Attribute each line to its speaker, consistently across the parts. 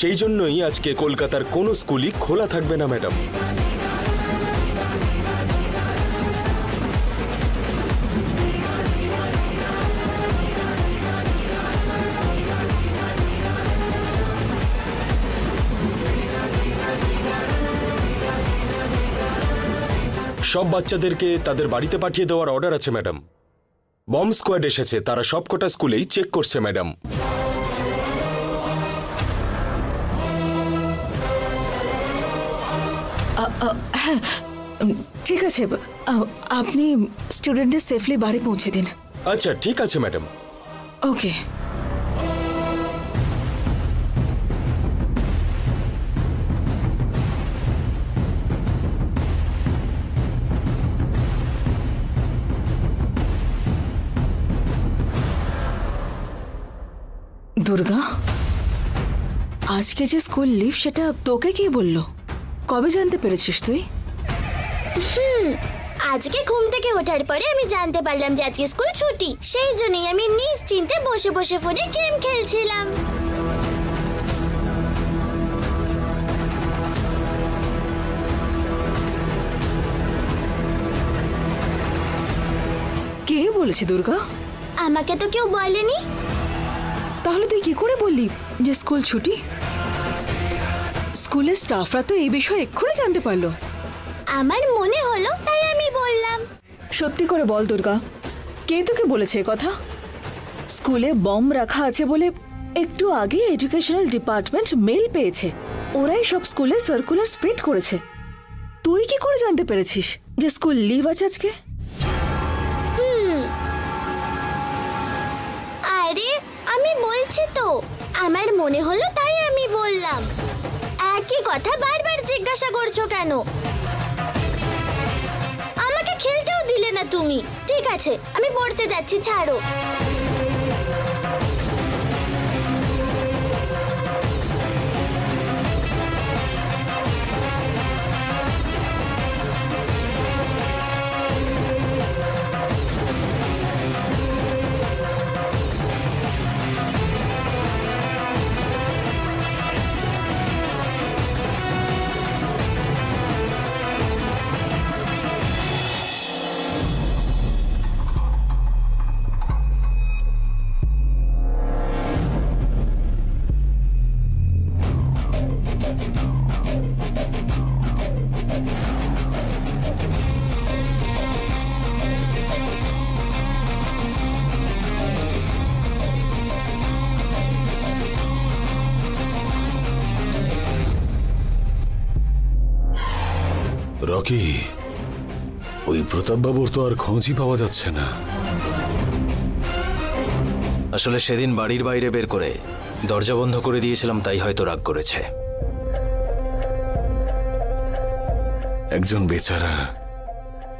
Speaker 1: সেই জন্যই আজকে কলকাতার কোনো স্কুলই খোলা থাকবে না ম্যাডাম। সব বাচ্চাদেরকে তাদের বাড়িতে পাঠিয়ে দেওয়ার অর্ডার আছে ম্যাডাম। বম্ব স্কোয়াড এসেছে, তারা সবকটা স্কুলেই চেক করছে ম্যাডাম।
Speaker 2: হ্যাঁ ঠিক আছে, আপনি স্টুডেন্টদের সেফলি বাড়ি পৌঁছে দিন।
Speaker 1: আচ্ছা ঠিক আছে ম্যাডাম।
Speaker 2: ওকে। দুর্গা, আজকে যে স্কুল লিভ সেটা তোকে কি বললো? কবে জানতে পেরেছিস তুই?
Speaker 3: আজকে ঘুম থেকে ওঠার পরে আমি জানতে পারলাম যে আজকে স্কুল ছুটি। সেই জন্যই আমি নিশ্চিন্তে বসে বসে ফোনে গেম খেলছিলাম।
Speaker 2: কে বলেছে দুর্গা?
Speaker 3: আমাকে তো কেউ বলেনি।
Speaker 2: তাহলে তুই কি করে বললি যে স্কুল ছুটি? স্কুলের স্টাফরা তো এই বিষয়ে এক্ষুনি জানতে পারলো।
Speaker 3: আমার মনে হলো তাই আমি বললাম।
Speaker 2: সত্যি করে বল দুর্গা, কে তোকে বলেছে কথা? স্কুলে বম্ব রাখা আছে বলে একটু আগে এডুকেশনাল ডিপার্টমেন্ট মেল পেয়েছে, ওরাই সব স্কুলে সার্কুলার স্প্রেড করেছে। তুই কি করে জানতে পেরেছিস যে স্কুল লিভ আছে আজকে?
Speaker 3: আরে আমি বলছি তো, আমার মনে হলো তাই আমি বললাম। একই কথা বারবার জিজ্ঞাসা করছো কেন? আমাকে খেলতেও দিলে না তুমি। ঠিক আছে আমি পড়তে যাচ্ছি, ছাড়ো।
Speaker 4: রকি, ওই প্রতাপ বাবুর তো আর খোঁজই পাওয়া যাচ্ছে না।
Speaker 5: আসলে সেদিন বাড়ির বাইরে বের করে দরজা বন্ধ করে দিয়েছিলাম, তাই হয়তো রাগ করেছে।
Speaker 4: একজন বেচারা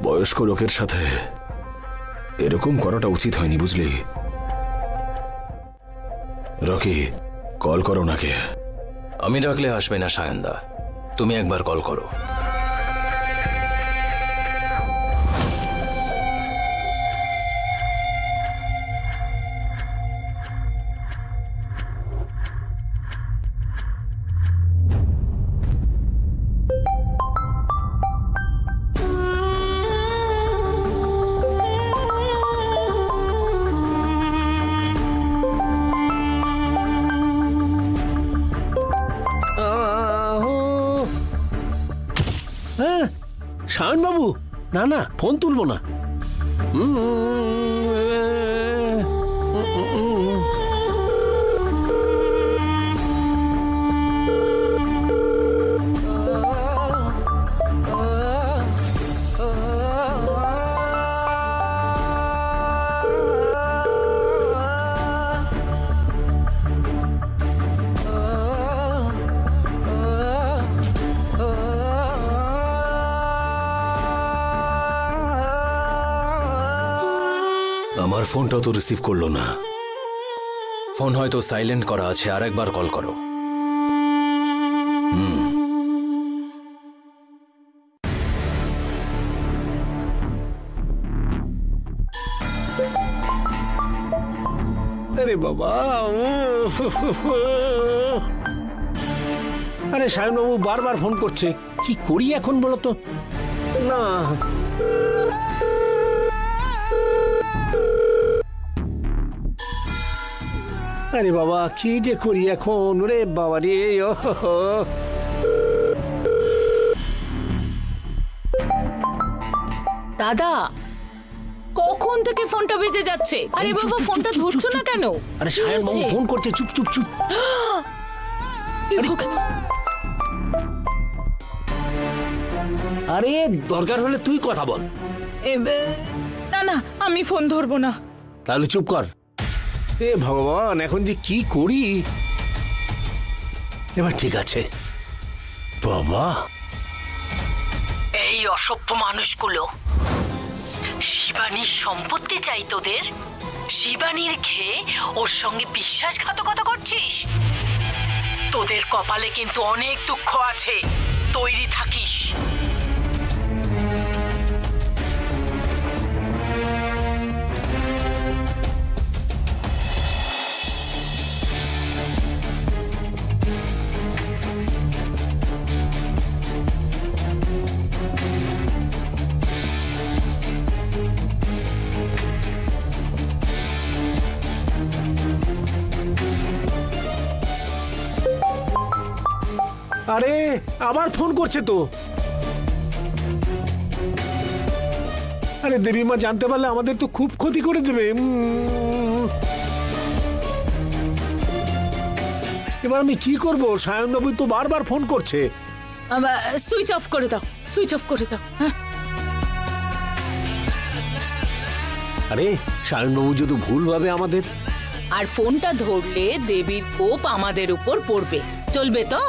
Speaker 4: বয়স্ক লোকের সাথে এরকম করাটা উচিত হয়নি, বুঝলি? রকি, কল করো নাকে।
Speaker 5: আমি ডাকলে আসবে না সায়নদা, তুমি একবার কল করো।
Speaker 6: শায়ন বাবু, না না ফোন তুলবো না।
Speaker 4: আমার ফোনটাও তো রিসিভ করলো না।
Speaker 5: ফোন হয়তো সাইলেন্ট করা আছে, আর একবার কল করো।
Speaker 6: আরে বাবা, আরে সায়নবাবু বারবার ফোন করছে, কি করি এখন বলো তো? না আরে বাবা, কি যে করি এখন রে বাবা রে।
Speaker 2: দাদা, কখন থেকে ফোনটা বেজে যাচ্ছে? আরে বাবা, ফোনটা ধরছো না কেন?
Speaker 6: আরে সায়নবাবু ফোন করছে, চুপ চুপ চুপ। আরে দরকার হলে তুই কথা বল।
Speaker 2: না না, আমি ফোন ধরবো না।
Speaker 6: তাহলে চুপ কর। এ ভগবান, এখন যে কি করি। এবার ঠিক আছে বাবা।
Speaker 7: এই অসভ্য মানুষগুলো শিবানীর সম্পত্তি চাই তোদের। শিবানীর খেয়ে ওর সঙ্গে বিশ্বাসঘাতকতা করছিস। তোদের কপালে কিন্তু অনেক দুঃখ আছে, তৈরি থাকিস।
Speaker 6: আরে আবার ফোন করছে তো। আরে দেবী মা জানতে পারলে আমাদের তো খুব ক্ষতি করে দেবে। এবার আমি কি করব? সায়নবাবু তো বারবার ফোন করছে।
Speaker 2: সুইচ অফ করে দাও, সুইচ অফ করে দাও।
Speaker 6: আরে সায়নবাবু যদি ভুল ভাবে আমাদের।
Speaker 2: আর ফোনটা ধরলে দেবীর কোপ আমাদের উপর পড়বে, চলবে তো?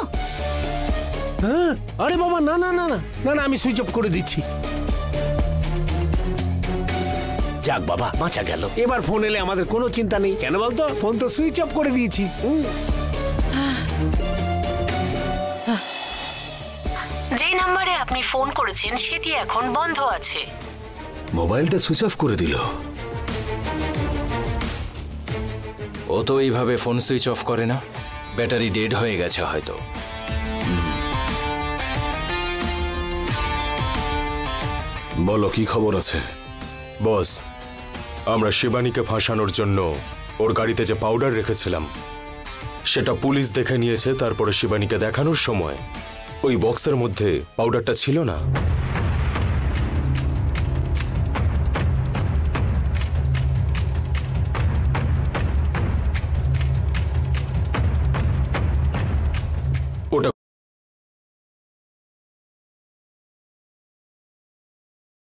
Speaker 6: হ্যাঁ। আরে বাবা, না না না না না না, আমি সুইচ অফ করে দিচ্ছি। যাক বাবা, বাঁচা গেল। এবার ফোন এলে আমাদের কোনো চিন্তা নেই। কেন বলতো? ফোন তো সুইচ অফ করে দিয়েছি।
Speaker 7: যে নাম্বারে আপনি ফোন করেছেন সেটি এখন বন্ধ আছে।
Speaker 4: মোবাইলটা সুইচ অফ করে দিল।
Speaker 5: ও তো এইভাবে ফোন সুইচ অফ করে না, ব্যাটারি ডেড হয়ে গেছে হয়তো।
Speaker 4: বলো, কি খবর আছে?
Speaker 1: বস, আমরা শিবানীকে ফাঁসানোর জন্য ওর গাড়িতে যে পাউডার রেখেছিলাম সেটা পুলিশ দেখে নিয়েছে। তারপরে শিবানীকে দেখানোর সময় ওই বক্সের মধ্যে পাউডারটা ছিল না।